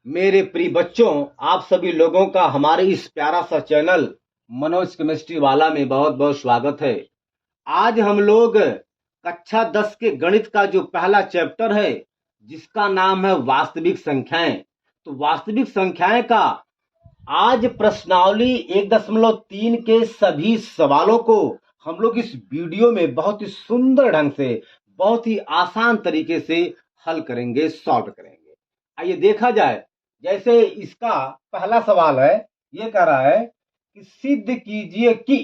मेरे प्रिय बच्चों, आप सभी लोगों का हमारे इस प्यारा सा चैनल मनोज केमिस्ट्री वाला में बहुत बहुत स्वागत है। आज हम लोग कक्षा 10 के गणित का जो पहला चैप्टर है, जिसका नाम है वास्तविक संख्याएं। तो वास्तविक संख्याएं का आज प्रश्नावली 1.3 के सभी सवालों को हम लोग इस वीडियो में बहुत ही सुंदर ढंग से, बहुत ही आसान तरीके से हल करेंगे, सॉल्व करेंगे। आइए देखा जाए। जैसे इसका पहला सवाल है, ये कह रहा है कि सिद्ध कीजिए कि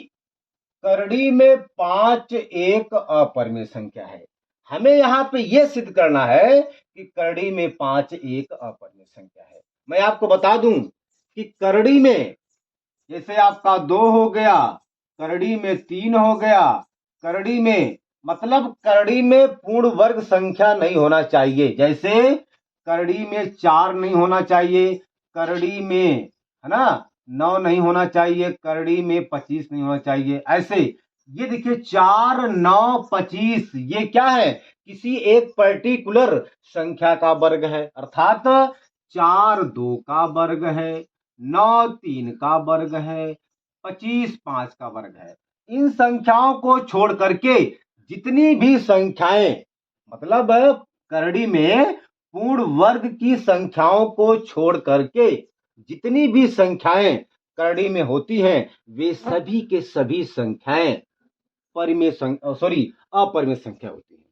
करड़ी में 5 एक अपरिमेय संख्या है। हमें यहाँ पे ये सिद्ध करना है कि करड़ी में 5 एक अपरिमेय संख्या है। मैं आपको बता दूं कि करड़ी में जैसे आपका 2 हो गया, करड़ी में 3 हो गया, करड़ी में मतलब करड़ी में पूर्ण वर्ग संख्या नहीं होना चाहिए। जैसे करड़ी में 4 नहीं होना चाहिए, करड़ी में है ना 9 नहीं होना चाहिए, करड़ी में 25 नहीं होना चाहिए। ऐसे ये देखिए 4, 9, 25 ये क्या है? किसी एक पर्टिकुलर संख्या का वर्ग है, अर्थात 4 2 का वर्ग है, 9 3 का वर्ग है, 25 5 का वर्ग है। इन संख्याओं को छोड़ करके जितनी भी संख्याएं, मतलब करड़ी में पूर्ण वर्ग की संख्याओं को छोड़ करके जितनी भी संख्याएं करड़ी में होती हैं, वे सभी के सभी संख्याएं अपरिमेय संख्या होती है।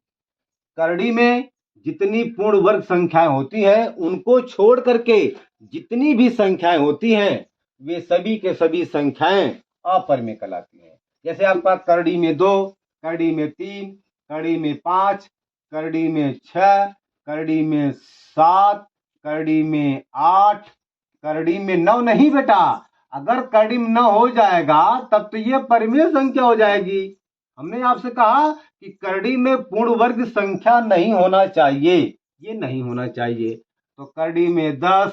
करड़ी में जितनी पूर्ण वर्ग संख्याएं होती हैं, उनको छोड़ करके जितनी भी संख्याएं होती हैं, वे सभी के सभी संख्याएं अपरिमेय कहलाती हैं। जैसे आपका करड़ी में 2, करड़ी में 3, करड़ी में 5, करड़ी में 6, करड़ी में 7, करड़ी में 8, करड़ी में 9 नहीं बेटा। अगर करड़ी में 9 हो जाएगा तब तो ये परिमेय संख्या हो जाएगी। हमने आपसे कहा कि करड़ी में पूर्ण वर्ग संख्या नहीं होना चाहिए, ये नहीं होना चाहिए। तो करड़ी में 10,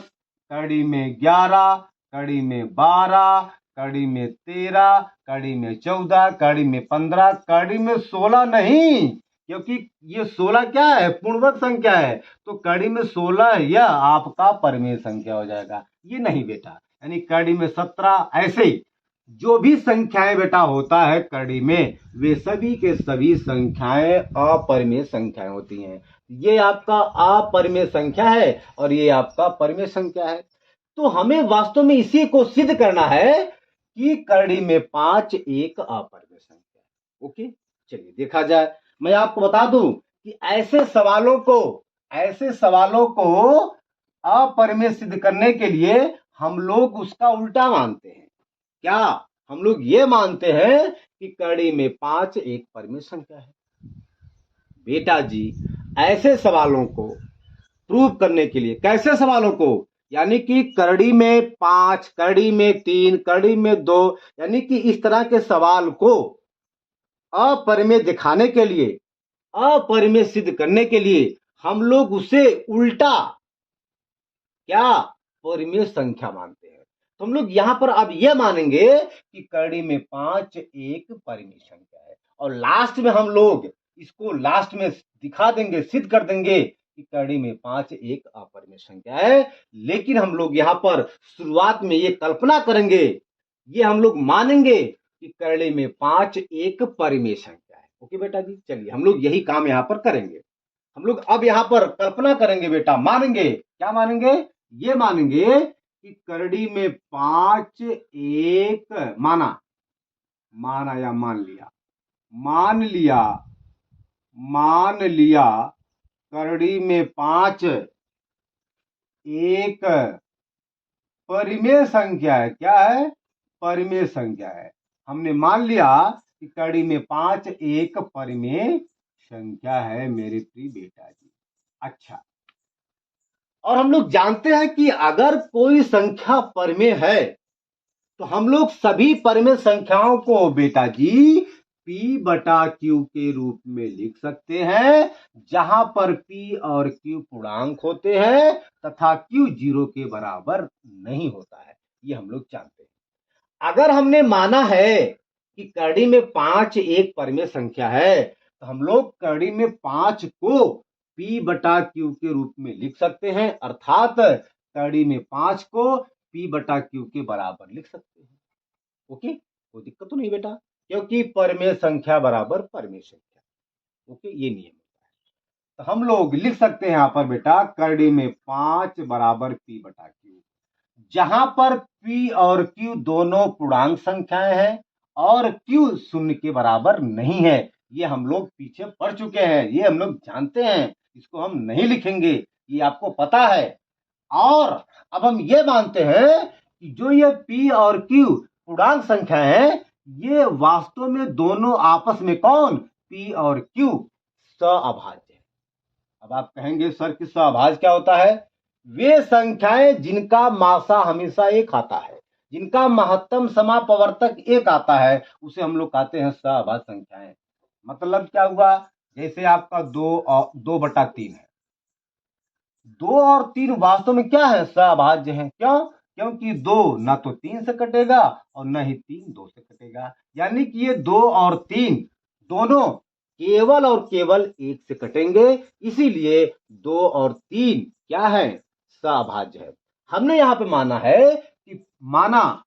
करड़ी में 11, करड़ी में 12, करड़ी में 13, करड़ी में 14, करड़ी में 15, करड़ी में 16 नहीं, क्योंकि ये 16 क्या है? पूर्ण वर्ग संख्या है। तो करड़ी में 16 यह आपका परिमेय संख्या हो जाएगा, ये नहीं बेटा। यानी करड़ी में 17, ऐसे ही जो भी संख्याएं बेटा होता है करड़ी में, वे सभी के सभी संख्याएं अपरिमेय संख्याएं होती हैं। ये आपका अपरिमेय संख्या है और ये आपका परिमेय संख्या है। तो हमें वास्तव में इसी को सिद्ध करना है कि करड़ी में 5 एक अपरिमेय संख्या है। ओके, चलिए देखा जाए। मैं आपको बता दूं कि ऐसे सवालों को अपरिमेय सिद्ध करने के लिए हम लोग उसका उल्टा मानते हैं। क्या? हम लोग ये मानते हैं कि करड़ी में 5 एक परिमेय संख्या है। बेटा जी, ऐसे सवालों को प्रूव करने के लिए, कैसे सवालों को? यानी कि करड़ी में 5, करड़ी में 3, करड़ी में 2, यानी कि इस तरह के सवाल को अपरिमेय दिखाने के लिए, अपरिमेय सिद्ध करने के लिए हम लोग उसे उल्टा क्या परिमेय संख्या मानते हैं। तो हम लोग यहां पर अब यह मानेंगे कि करड़ी में 5 एक परिमेय संख्या है, और लास्ट में हम लोग इसको लास्ट में दिखा देंगे, सिद्ध कर देंगे कि करड़ी में 5 एक अपरिमेय संख्या है। लेकिन हम लोग यहां पर शुरुआत में ये कल्पना करेंगे, ये हम लोग मानेंगे कि करड़ी में 5 एक परिमेय संख्या है। ओके बेटा जी, चलिए हम लोग यही काम यहां पर करेंगे। हम लोग अब यहां पर कल्पना करेंगे बेटा, मानेंगे। क्या मानेंगे? ये मानेंगे कि करड़ी में 5 एक माना या मान लिया करड़ी में 5 एक परिमेय संख्या है। क्या है? परिमेय संख्या है। हमने मान लिया कि करड़ी में 5 एक परिमेय संख्या है मेरे प्रिय बेटा जी। अच्छा, और हम लोग जानते हैं कि अगर कोई संख्या परिमेय है तो हम लोग सभी परिमेय संख्याओं को बेटा जी P/Q के रूप में लिख सकते हैं, जहां पर P और Q पूर्णांक होते हैं तथा Q 0 के बराबर नहीं होता है। ये हम लोग जानते हैं। अगर हमने माना है कि करड़ी में 5 एक परिमेय संख्या है, तो हम लोग करड़ी में 5 को P/Q के रूप में लिख सकते हैं, अर्थात कड़ी में 5 को P बटा Q के बराबर लिख सकते हैं। ओके, कोई दिक्कत तो नहीं बेटा, क्योंकि परमेय संख्या बराबर परमेय संख्या। ओके, ये नियम होता है। तो हम लोग लिख सकते हैं यहाँ पर बेटा कड़ी में 5 बराबर P बटा Q, जहां पर P और Q दोनों पूर्णांक संख्याएं हैं और Q शून्य के बराबर नहीं है। ये हम लोग पीछे पढ़ चुके हैं, ये हम लोग जानते हैं, इसको हम नहीं लिखेंगे, ये आपको पता है। और अब हम ये मानते हैं कि जो ये P और Q पूर्णांक संख्या है, ये वास्तव में दोनों आपस में कौन, P और Q सहअभाज्य है। अब आप कहेंगे सर कि सहअभाज्य क्या होता है? वे संख्याएं जिनका मासा हमेशा एक आता है, जिनका महत्तम समापवर्तक एक आता है, उसे हम लोग कहते हैं सहअभाज्य संख्याएं। मतलब क्या हुआ? जैसे आपका 2/3 है, 2 और 3 वास्तव में क्या है? सहअभाज्य है। क्यों? क्योंकि 2 ना तो 3 से कटेगा और न ही 3 2 से कटेगा, यानी कि ये 2 और 3 दोनों केवल और केवल 1 से कटेंगे, इसीलिए 2 और 3 क्या है? सहअभाज्य है। हमने यहां पे माना है कि माना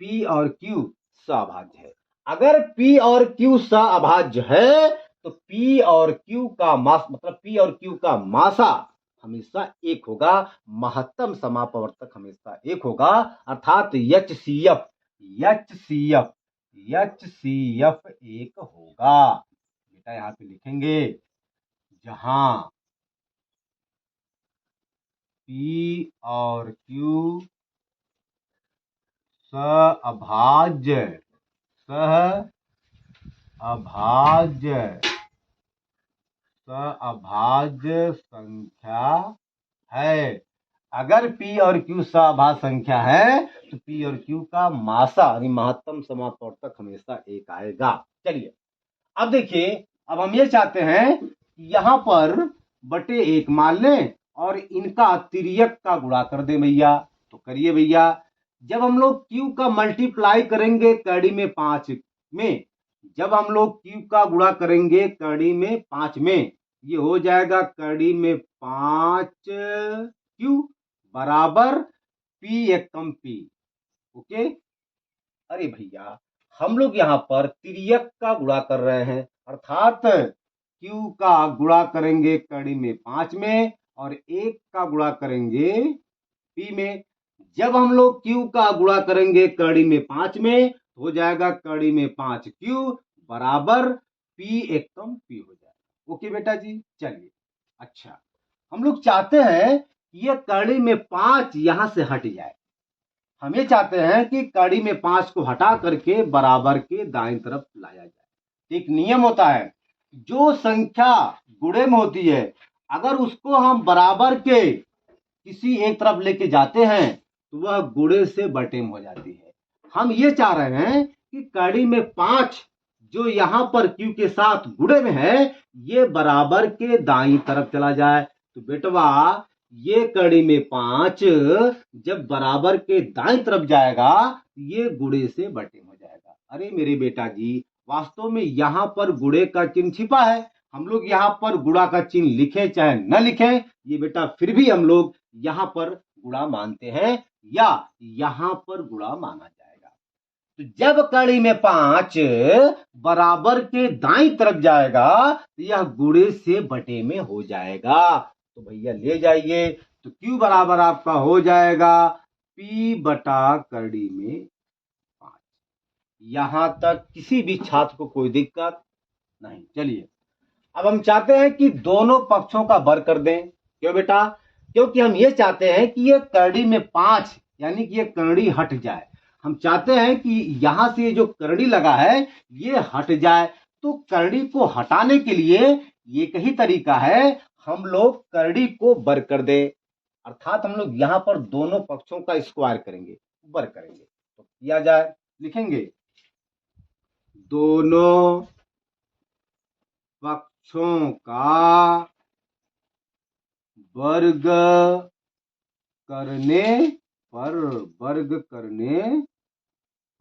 P और Q सहअभाज्य है। अगर P और Q सहअभाज्य है तो P और Q का मास मतलब P और Q का मासा हमेशा एक होगा, महत्तम समापवर्तक हमेशा एक होगा, अर्थात HCF एक होगा। बेटा यहां पे लिखेंगे जहां P और Q सहअभाज्य संख्या है। अगर P और Q सहअभाज्य संख्या है तो P और Q का मासा यानी महत्तम समापवर्तक हमेशा एक आएगा। चलिए अब देखिए, अब हम ये चाहते हैं कि यहां पर बटे 1 मान लें और इनका तिर्यक का गुणा कर दें भैया। तो करिए भैया, जब हम लोग Q का मल्टीप्लाई करेंगे कड़ी में 5 में, जब हम लोग Q का गुणा करेंगे कड़ी में 5 में, ये हो जाएगा कड़ी में 5Q बराबर P एकम P। ओके, अरे भैया हम लोग यहाँ पर तिर्यक का गुणा कर रहे हैं, अर्थात Q का गुणा करेंगे कड़ी में 5 में और 1 का गुणा करेंगे P में। जब हम लोग Q का गुणा करेंगे कड़ी में 5 में, हो जाएगा कड़ी में 5Q बराबर P एकम P हो जाएगा। ओके बेटा जी, चलिए अच्छा, हम लोग चाहते हैं कि यह कड़ी में 5 यहां से हट जाए। हम ये चाहते हैं कि कड़ी में 5 को हटा करके बराबर के दाईं तरफ लाया जाए। एक नियम होता है, जो संख्या गुणे में होती है अगर उसको हम बराबर के किसी एक तरफ लेके जाते हैं तो वह गुणे से बटे में हो जाती है। हम ये चाह रहे हैं कि कड़ी में 5 जो यहां पर Q के साथ गुणे में है, ये बराबर के दाईं तरफ चला जाए। तो बेटवा ये कड़ी में 5 जब बराबर के दाईं तरफ जाएगा, ये गुणे से बटे हो जाएगा। अरे मेरे बेटा जी, वास्तव में यहां पर गुणे का चिन्ह छिपा है। हम लोग यहाँ पर गुणा का चिन्ह लिखें चाहे न लिखें, ये बेटा फिर भी हम लोग यहाँ पर गुणा मानते हैं या यहाँ पर गुणा माना जाएगा। तो जब कड़ी में 5 बराबर के दाईं तरफ जाएगा तो यह गुणे से बटे में हो जाएगा। तो भैया ले जाइए, तो Q बराबर आपका हो जाएगा P बटा कड़ी में 5। यहां तक किसी भी छात्र को कोई दिक्कत नहीं। चलिए अब हम चाहते हैं कि दोनों पक्षों का वर्ग कर दें। क्यों बेटा? क्योंकि हम ये चाहते हैं कि ये करड़ी में 5 यानी कि ये करड़ी हट जाए। हम चाहते हैं कि यहां से जो करड़ी लगा है ये हट जाए। तो करड़ी को हटाने के लिए एक ही तरीका है, हम लोग करड़ी को वर्ग कर दें, अर्थात हम लोग यहां पर दोनों पक्षों का स्क्वायर करेंगे, वर्ग करेंगे। तो किया जाए, लिखेंगे दोनों पक्षों का वर्ग करने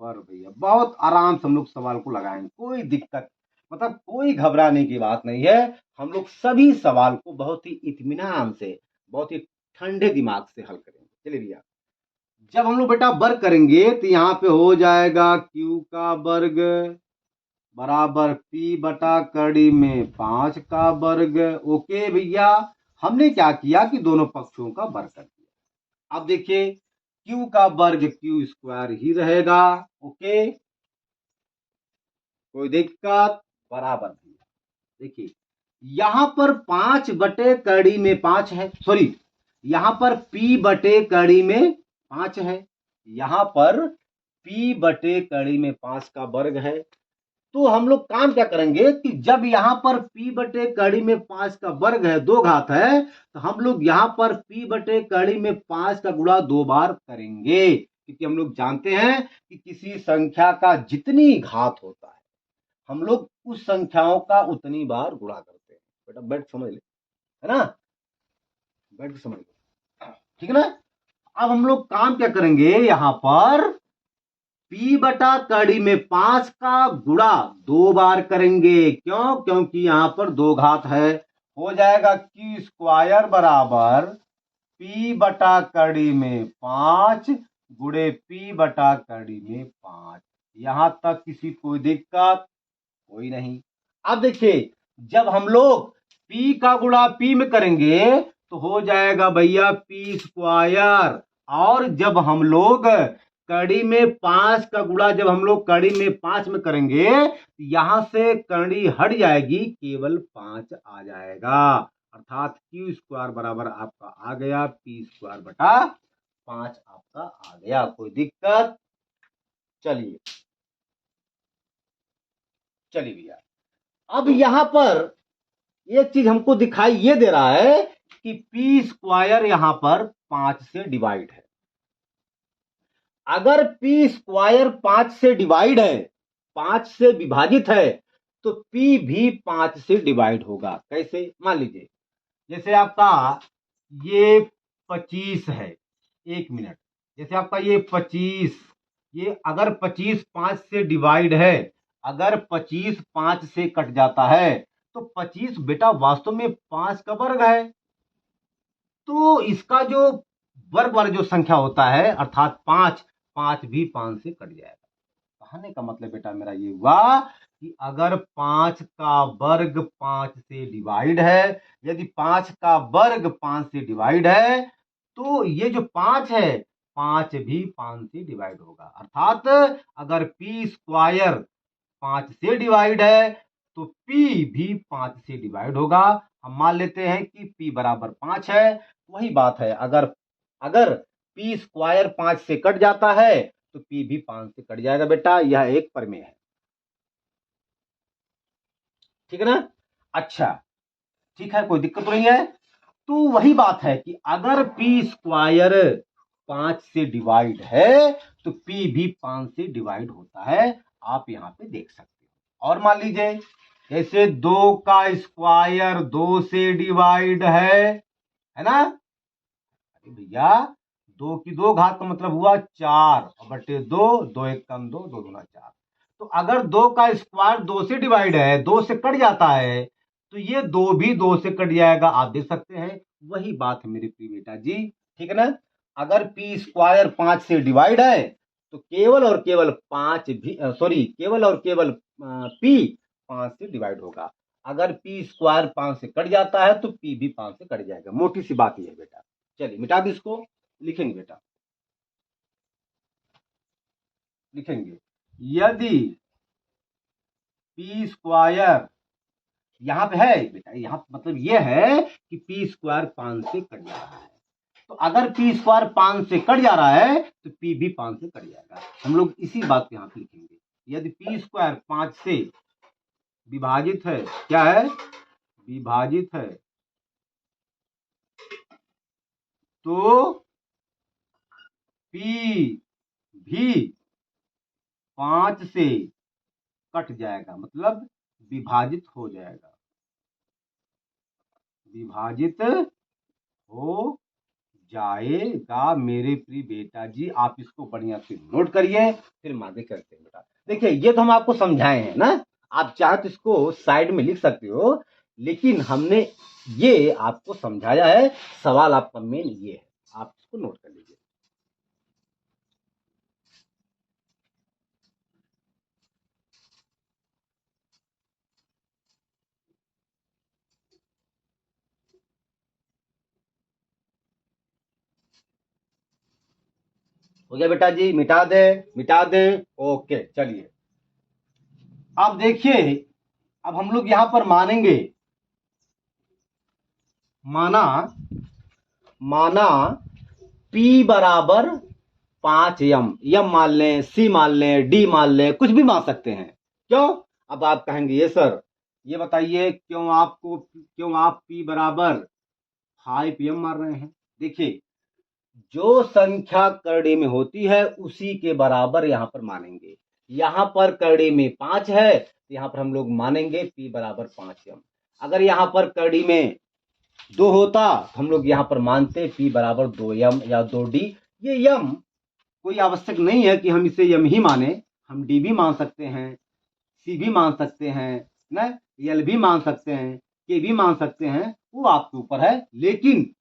पर भैया बहुत आराम से हम लोग सवाल को लगाएंगे, कोई दिक्कत मतलब कोई घबराने की बात नहीं है। हम लोग सभी सवाल को बहुत ही इत्मीनान से, बहुत ही ठंडे दिमाग से हल करेंगे। चलिए भैया, जब हम लोग बेटा वर्ग करेंगे तो यहाँ पे हो जाएगा q का वर्ग बराबर p बटा कड़ी में 5 का वर्ग। ओके भैया, हमने क्या किया कि दोनों पक्षों का वर्ग कर दिया। अब देखिए q का वर्ग q स्क्वायर ही रहेगा। ओके, कोई दिक्कत? बराबर भैया, देखिए यहां पर 5 बटे कड़ी में 5 है, सॉरी यहां पर p बटे कड़ी में 5 है, यहां पर p बटे कड़ी में 5 का वर्ग है। तो हम लोग काम क्या करेंगे कि जब यहां पर p बटे कड़ी में 5 का वर्ग है, 2 घात है, तो हम लोग यहां पर p बटे कड़ी में 5 का गुणा 2 बार करेंगे, क्योंकि हम लोग जानते हैं कि किसी संख्या का जितनी घात होता है हम लोग उस संख्याओं का उतनी बार गुणा करते हैं। बेटा बैठ समझ ले, है ना, बैठ के समझ लो, ठीक है ना। अब हम लोग काम क्या करेंगे, यहां पर p बटा कड़ी में 5 का गुणा 2 बार करेंगे। क्यों? क्योंकि यहां पर 2 घात है। हो जाएगा q स्क्वायर बराबर p बटा कड़ी में 5 गुणे p बटा कड़ी में 5। यहां तक किसी कोई दिक्कत? कोई नहीं। अब देखिए जब हम लोग p का गुणा p में करेंगे तो हो जाएगा भैया p स्क्वायर, और जब हम लोग कड़ी में 5 का गुणा जब हम लोग कड़ी में 5 में करेंगे तो यहां से कड़ी हट जाएगी, केवल 5 आ जाएगा, अर्थात q स्क्वायर बराबर आपका आ गया p स्क्वायर बटा 5 आपका आ गया। कोई दिक्कत? चलिए चलिए भैया, अब यहां पर एक चीज हमको दिखाई ये दे रहा है कि p स्क्वायर यहां पर 5 से डिवाइड है। अगर p स्क्वायर 5 से डिवाइड है, 5 से विभाजित है, तो p भी 5 से डिवाइड होगा। कैसे? मान लीजिए जैसे आपका ये 25 है, 1 मिनट, जैसे आपका ये 25, ये अगर 25 5 से डिवाइड है, अगर 25 5 से कट जाता है तो 25 बेटा वास्तव में 5 का वर्ग है, तो इसका जो वर्ग वाला जो संख्या होता है अर्थात 5, 5 भी 5 से कट जाएगा। कहने का मतलब बेटा मेरा ये हुआ कि अगर 5 का वर्ग 5 से डिवाइड है, यदि 5 का वर्ग 5 से डिवाइड है, तो ये जो 5 है 5 भी 5 से डिवाइड होगा, अर्थात अगर p स्क्वायर 5 से डिवाइड है तो p भी 5 से डिवाइड होगा। हम मान लेते हैं कि p बराबर 5 है। वही बात है, अगर अगर p स्क्वायर 5 से कट जाता है तो p भी 5 से कट जाएगा बेटा, यह एक प्रमेय है, ठीक है ना। अच्छा ठीक है, कोई दिक्कत नहीं है। तो वही बात है कि अगर p स्क्वायर 5 से डिवाइड है तो p भी 5 से डिवाइड होता है, आप यहां पे देख सकते हो। और मान लीजिए जैसे 2 का स्क्वायर 2 से डिवाइड है ना। अरे भैया 2 की 2 घात का मतलब हुआ 4 बटे 2, 2 एक कम 2, 2 दूना 4। तो अगर 2 का स्क्वायर 2 से डिवाइड है, 2 से कट जाता है, तो ये 2 भी 2 से कट जाएगा, आप देख सकते हैं। वही बात है मेरे प्रिय बेटा जी, ठीक है ना। अगर p स्क्वायर 5 से डिवाइड है तो केवल और केवल 5 भी सॉरी केवल और केवल p 5 से डिवाइड होगा। अगर p स्क्वायर 5 से कट जाता है तो p भी 5 से कट जाएगा, मोटी सी बात यह है बेटा। चलिए मिटा दो इसको, लिखेंगे बेटा, लिखेंगे यदि p स्क्वायर यहां पे है बेटा, यहां मतलब ये है कि p स्क्वायर 5 से कट जा रहा है, तो अगर p स्क्वायर 5 से कट जा रहा है तो p भी 5 से कट जाएगा। हम लोग इसी बात को यहां पे लिखेंगे, यदि p स्क्वायर 5 से विभाजित है, क्या है, विभाजित है, तो p भी 5 से कट जाएगा, मतलब विभाजित हो जाएगा, विभाजित हो जाएगा। मेरे प्रिय बेटा जी आप इसको बढ़िया से नोट करिए, फिर हम आगे करते हैं बेटा। देखिए ये तो हम आपको समझाए हैं ना, आप चाहे तो इसको साइड में लिख सकते हो, लेकिन हमने ये आपको समझाया है, सवाल आपका मेन ये है, आप इसको नोट कर लीजिए। हो गया बेटा जी, मिटा दे, मिटा दे। ओके चलिए, अब देखिए, अब हम लोग यहां पर मानेंगे, माना माना P बराबर 5m, यम मान लें, C मान लें, D मान लें, कुछ भी मान सकते हैं। क्यों? अब आप कहेंगे ये सर, ये बताइए क्यों आप P बराबर 5m मार रहे हैं? देखिए, जो संख्या करड़ी में होती है उसी के बराबर यहां पर मानेंगे। यहां पर करड़ी में 5 है तो यहां पर हम लोग मानेंगे P बराबर 5m। अगर यहां पर करड़ी में 2 होता तो हम लोग यहां पर मानते P बराबर 2m या 2d। ये यम कोई आवश्यक नहीं है कि हम इसे यम ही माने, हम डी भी मान सकते हैं, सी भी मान सकते हैं ना, एल भी मान सकते हैं, के भी मान सकते हैं, वो आपके ऊपर है। लेकिन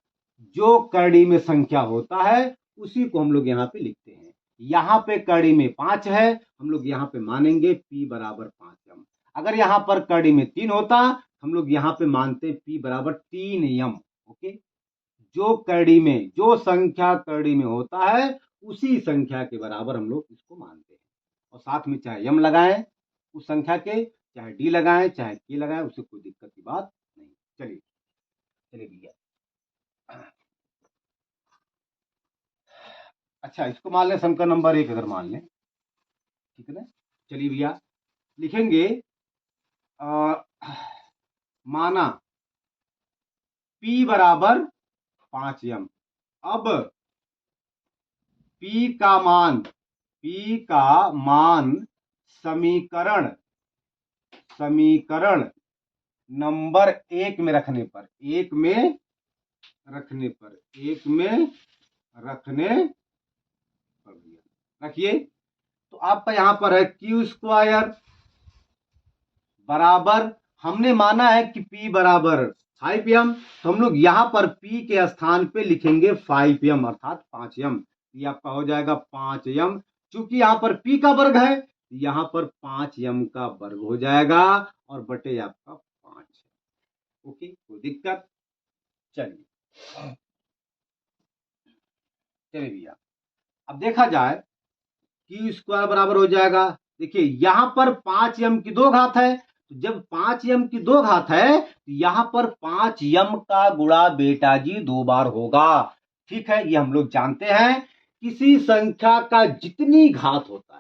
जो करड़ी में संख्या होता है उसी को हम लोग यहाँ पे लिखते हैं। यहाँ पे करड़ी में 5 है, हम लोग यहाँ पे मानेंगे P बराबर 5m। अगर यहाँ पर करड़ी में 3 होता हम लोग यहाँ पे मानते P बराबर 3m। ओके, जो करड़ी में, जो संख्या करड़ी में होता है उसी संख्या के बराबर हम लोग इसको मानते हैं। और साथ में चाहे यम लगाएं उस संख्या के, चाहे डी लगाएं, चाहे के लगाएं, उससे कोई दिक्कत की बात नहीं। चलिए चलिए भैया, अच्छा इसको मान लें समीकरण नंबर 1, अगर मान लें, ठीक है ना। चलिए भैया, लिखेंगे माना P बराबर 5m। अब P का मान समीकरण नंबर 1 में रखने पर, रखिए, तो आपका यहां पर है क्यू स्क्वायर बराबर, हमने माना है कि P बराबर 5m, तो हम लोग यहां पर P के स्थान पे लिखेंगे 5m अर्थात 5m। ये आपका हो जाएगा 5m। चूंकि यहां पर P का वर्ग है, यहां पर 5m का वर्ग हो जाएगा और बटे आपका 5। ओके, कोई दिक्कत? चलिए भैया, अब देखा जाए क्यू स्क्वायर बराबर हो जाएगा, देखिए यहां पर 5m की 2 घात है, तो जब 5m की 2 घात है तो यहां पर 5m का गुणा बेटा जी 2 बार होगा। ठीक है, ये हम लोग जानते हैं, किसी संख्या का जितनी घात होता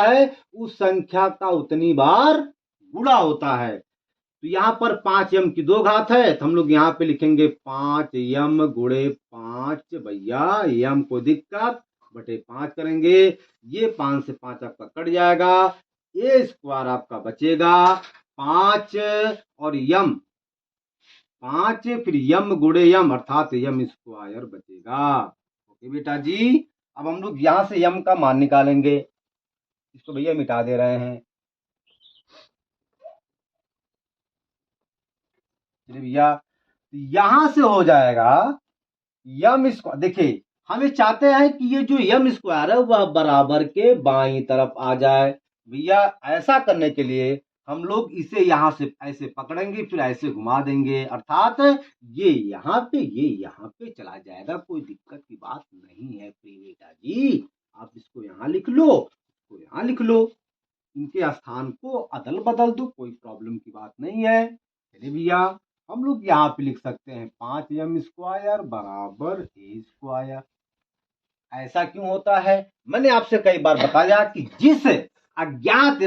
है, उस संख्या का उतनी बार गुणा होता है। तो यहां पर 5m की 2 घात है, तो हम लोग यहां पे लिखेंगे 5m गुणे 5 भैया, यम को दिक्कत बटे 5 करेंगे, ये 5 से 5 आपका कट जाएगा, ए स्क्वायर आपका बचेगा 5 और यम 5, फिर यम गुणे यम अर्थात यम स्क्वायर बचेगा। ओके बेटा जी, अब हम लोग यहां से यम का मान निकालेंगे, इसको भैया मिटा दे रहे हैं। भैया यहां से हो जाएगा यम स्क्वायर, देखिए हमें चाहते हैं कि ये जो यम स्क्वायर है वह बराबर के बाईं तरफ आ जाए। भैया ऐसा करने के लिए हम लोग इसे यहां से ऐसे पकड़ेंगे, फिर ऐसे घुमा देंगे, अर्थात ये यहाँ पे चला जाएगा, कोई दिक्कत की बात नहीं है बेटा जी। आप इसको यहाँ लिख लो, इसको यहाँ लिख लो, इनके स्थान को अदल बदल दो, कोई प्रॉब्लम की बात नहीं है। चलिए भैया, हम लोग यहाँ पे लिख सकते हैं 5m स्क्वायर बराबर ए स्क्वायर। ऐसा क्यों होता है? मैंने आपसे कई बार बताया कि जिस अज्ञात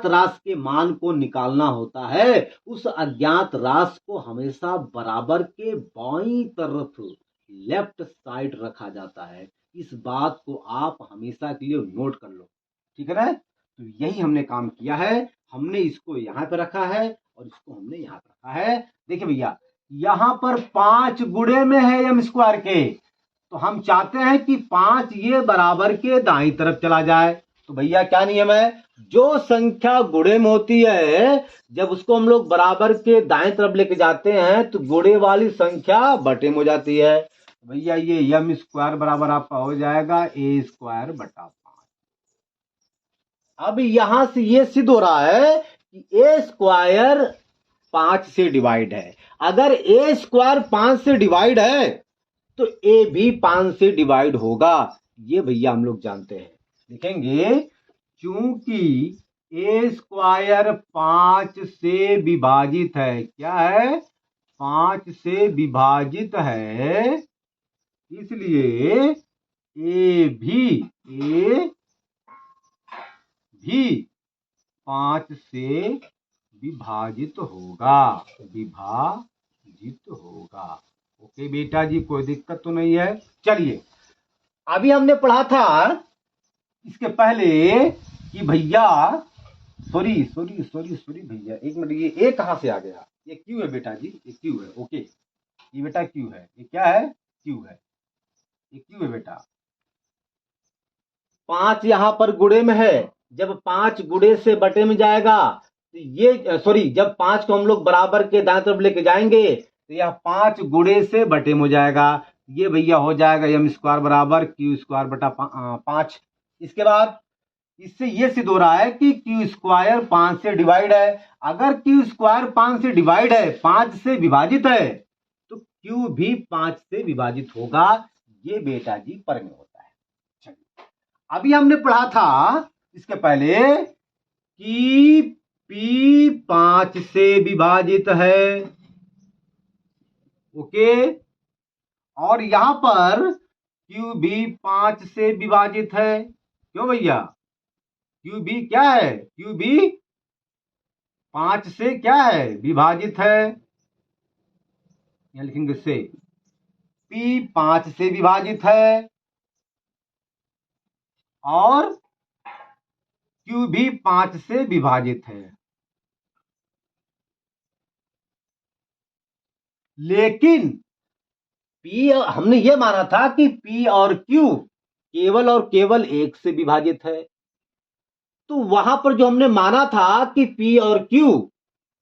राशि के मान को निकालना होता है, उस अज्ञात राशि को हमेशा बराबर के बाईं तरफ लेफ्ट साइड रखा जाता है। इस बात को आप हमेशा के लिए नोट कर लो, ठीक है ना। तो यही हमने काम किया है, हमने इसको यहाँ पे रखा है और इसको हमने यहाँ पे रखा है। देखिए भैया, यहाँ पर 5 गुणे में है एम स्क्वायर के, तो हम चाहते हैं कि 5 ये बराबर के दाईं तरफ चला जाए। तो भैया क्या नियम है, जो संख्या गुणे में होती है जब उसको हम लोग बराबर के दाएं तरफ लेके जाते हैं तो गुणे वाली संख्या बटे में हो जाती है। भैया ये एम स्क्वायर बराबर आपका हो जाएगा ए स्क्वायर बटा 5। अब यहां से ये सिद्ध हो रहा है कि ए स्क्वायर 5 से डिवाइड है। अगर ए स्क्वायर 5 से डिवाइड है तो ए भी 5 से डिवाइड होगा। ये भैया हम लोग जानते हैं। लिखेंगे चूंकि ए स्क्वायर 5 से विभाजित है, क्या है, 5 से विभाजित है, इसलिए ए भी 5 से विभाजित होगा, विभाजित होगा। ओके बेटा जी, कोई दिक्कत तो नहीं है। चलिए, अभी हमने पढ़ा था इसके पहले कि भैया सॉरी सॉरी सॉरी सॉरी भैया, एक मिनट, ये ए कहां से आ गया? ये क्यू है बेटा जी, ये क्यू है। ओके, ये बेटा क्यू है। ये क्या है? क्यू है। ये क्यू है बेटा। 5 यहां पर गुणे में है, जब 5 गुणे से बटे में जाएगा तो ये सॉरी, जब 5 को हम लोग बराबर के दाएं तरफ लेके जाएंगे तो यह 5 गुणे से बटे में हो जाएगा। ये भैया हो जाएगा एम स्क्वायर बराबर क्यू स्क्वायर बटा 5। इसके बाद इससे ये सिद्ध हो रहा है कि क्यू स्क्वायर 5 से डिवाइड है। अगर क्यू स्क्वायर 5 से डिवाइड है, 5 से विभाजित है, तो क्यू भी 5 से विभाजित होगा। ये बेटा जी परमेय होता है। चलिए, अभी हमने पढ़ा था इसके पहले कि पी 5 से विभाजित है। ओके, और यहां पर क्यू भी 5 से विभाजित है। क्यों भैया? क्यू भी क्या है? क्यू भी 5 से क्या है? विभाजित है। यहां लिखेंगे से पी 5 से विभाजित है और क्यू भी 5 से विभाजित है। लेकिन पी, हमने ये माना था कि पी और क्यू केवल और केवल 1 से विभाजित है। तो वहां पर जो हमने माना था कि पी और क्यू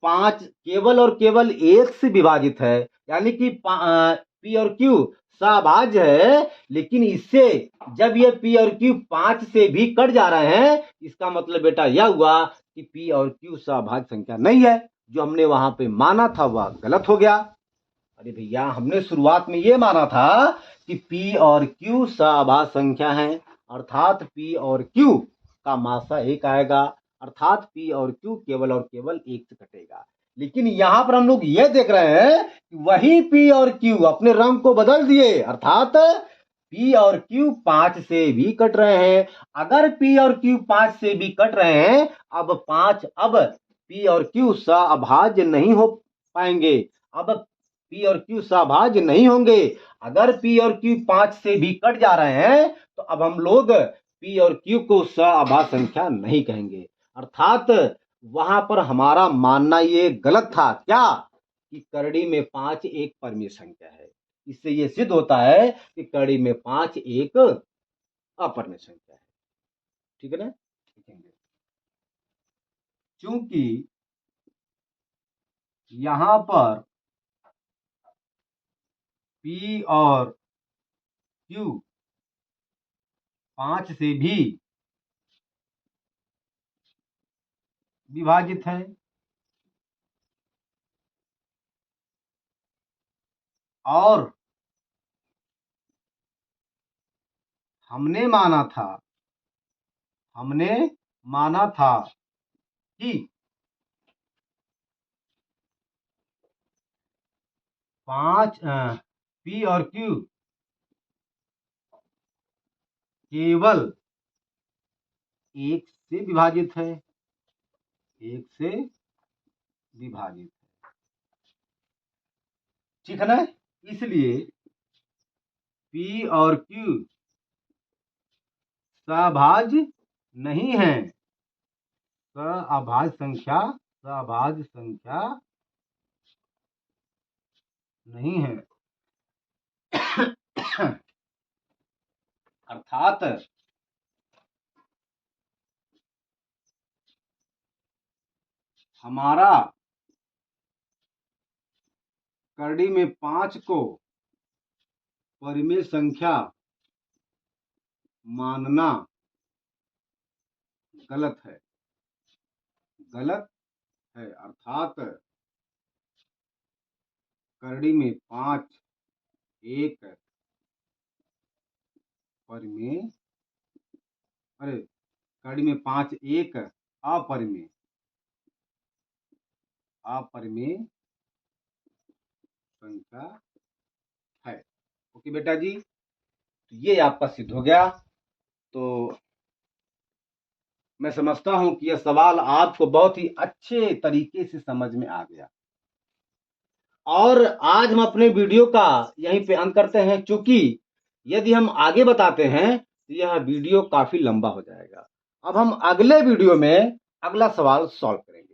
5 केवल और केवल 1 से विभाजित है, यानी कि पी और क्यू सहभाज्य है, लेकिन इससे जब ये पी और क्यू 5 से भी कट जा रहे हैं, इसका मतलब बेटा यह हुआ कि पी और क्यू सहभाज्य संख्या नहीं है। जो हमने वहां पे माना था वह गलत हो गया। अरे भैया, हमने शुरुआत में ये माना था कि पी और क्यू सहभाज्य संख्या है, अर्थात पी और क्यू का मासा 1 आएगा, अर्थात पी और क्यू केवल और केवल 1 से कटेगा। लेकिन यहां पर हम लोग ये देख रहे हैं कि वही पी और क्यू अपने रंग को बदल दिए, अर्थात पी और क्यू 5 से भी कट रहे हैं। अगर पी और क्यू 5 से भी कट रहे हैं, अब पी और क्यू सहअभाज्य नहीं हो पाएंगे। अब पी और क्यू सहभाज्य नहीं होंगे। अगर पी और क्यू 5 से भी कट जा रहे हैं तो अब हम लोग पी और क्यू को सहअभाज्य संख्या नहीं कहेंगे। अर्थात वहां पर हमारा मानना ये गलत था, क्या, कि करड़ी में 5 एक परमीय संख्या है। इससे ये सिद्ध होता है कि करड़ी में 5 एक अपरमीय संख्या है। ठीक है ना? चूंकि यहां पर पी और क्यू 5 से भी विभाजित है और हमने माना था कि 5 पी और क्यू केवल 1 से विभाजित है, 1 से विभाजित है। ठीक है ना? इसलिए पी और क्यू सहभाज्य नहीं है, सहभाज्य संख्या नहीं है। अर्थात हमारा करड़ी में 5 को परिमेय संख्या मानना गलत है, गलत है। अर्थात करड़ी में 5 एक परिमेय, अरे कड़ी में 5 एक अपरिमेय, अपरिमेय संख्या है। ओके बेटा जी, तो ये आपका सिद्ध हो गया। तो मैं समझता हूं कि यह सवाल आपको बहुत ही अच्छे तरीके से समझ में आ गया। और आज हम अपने वीडियो का यहीं पे अंत करते हैं, क्योंकि यदि हम आगे बताते हैं तो यह वीडियो काफी लंबा हो जाएगा। अब हम अगले वीडियो में अगला सवाल सॉल्व करेंगे।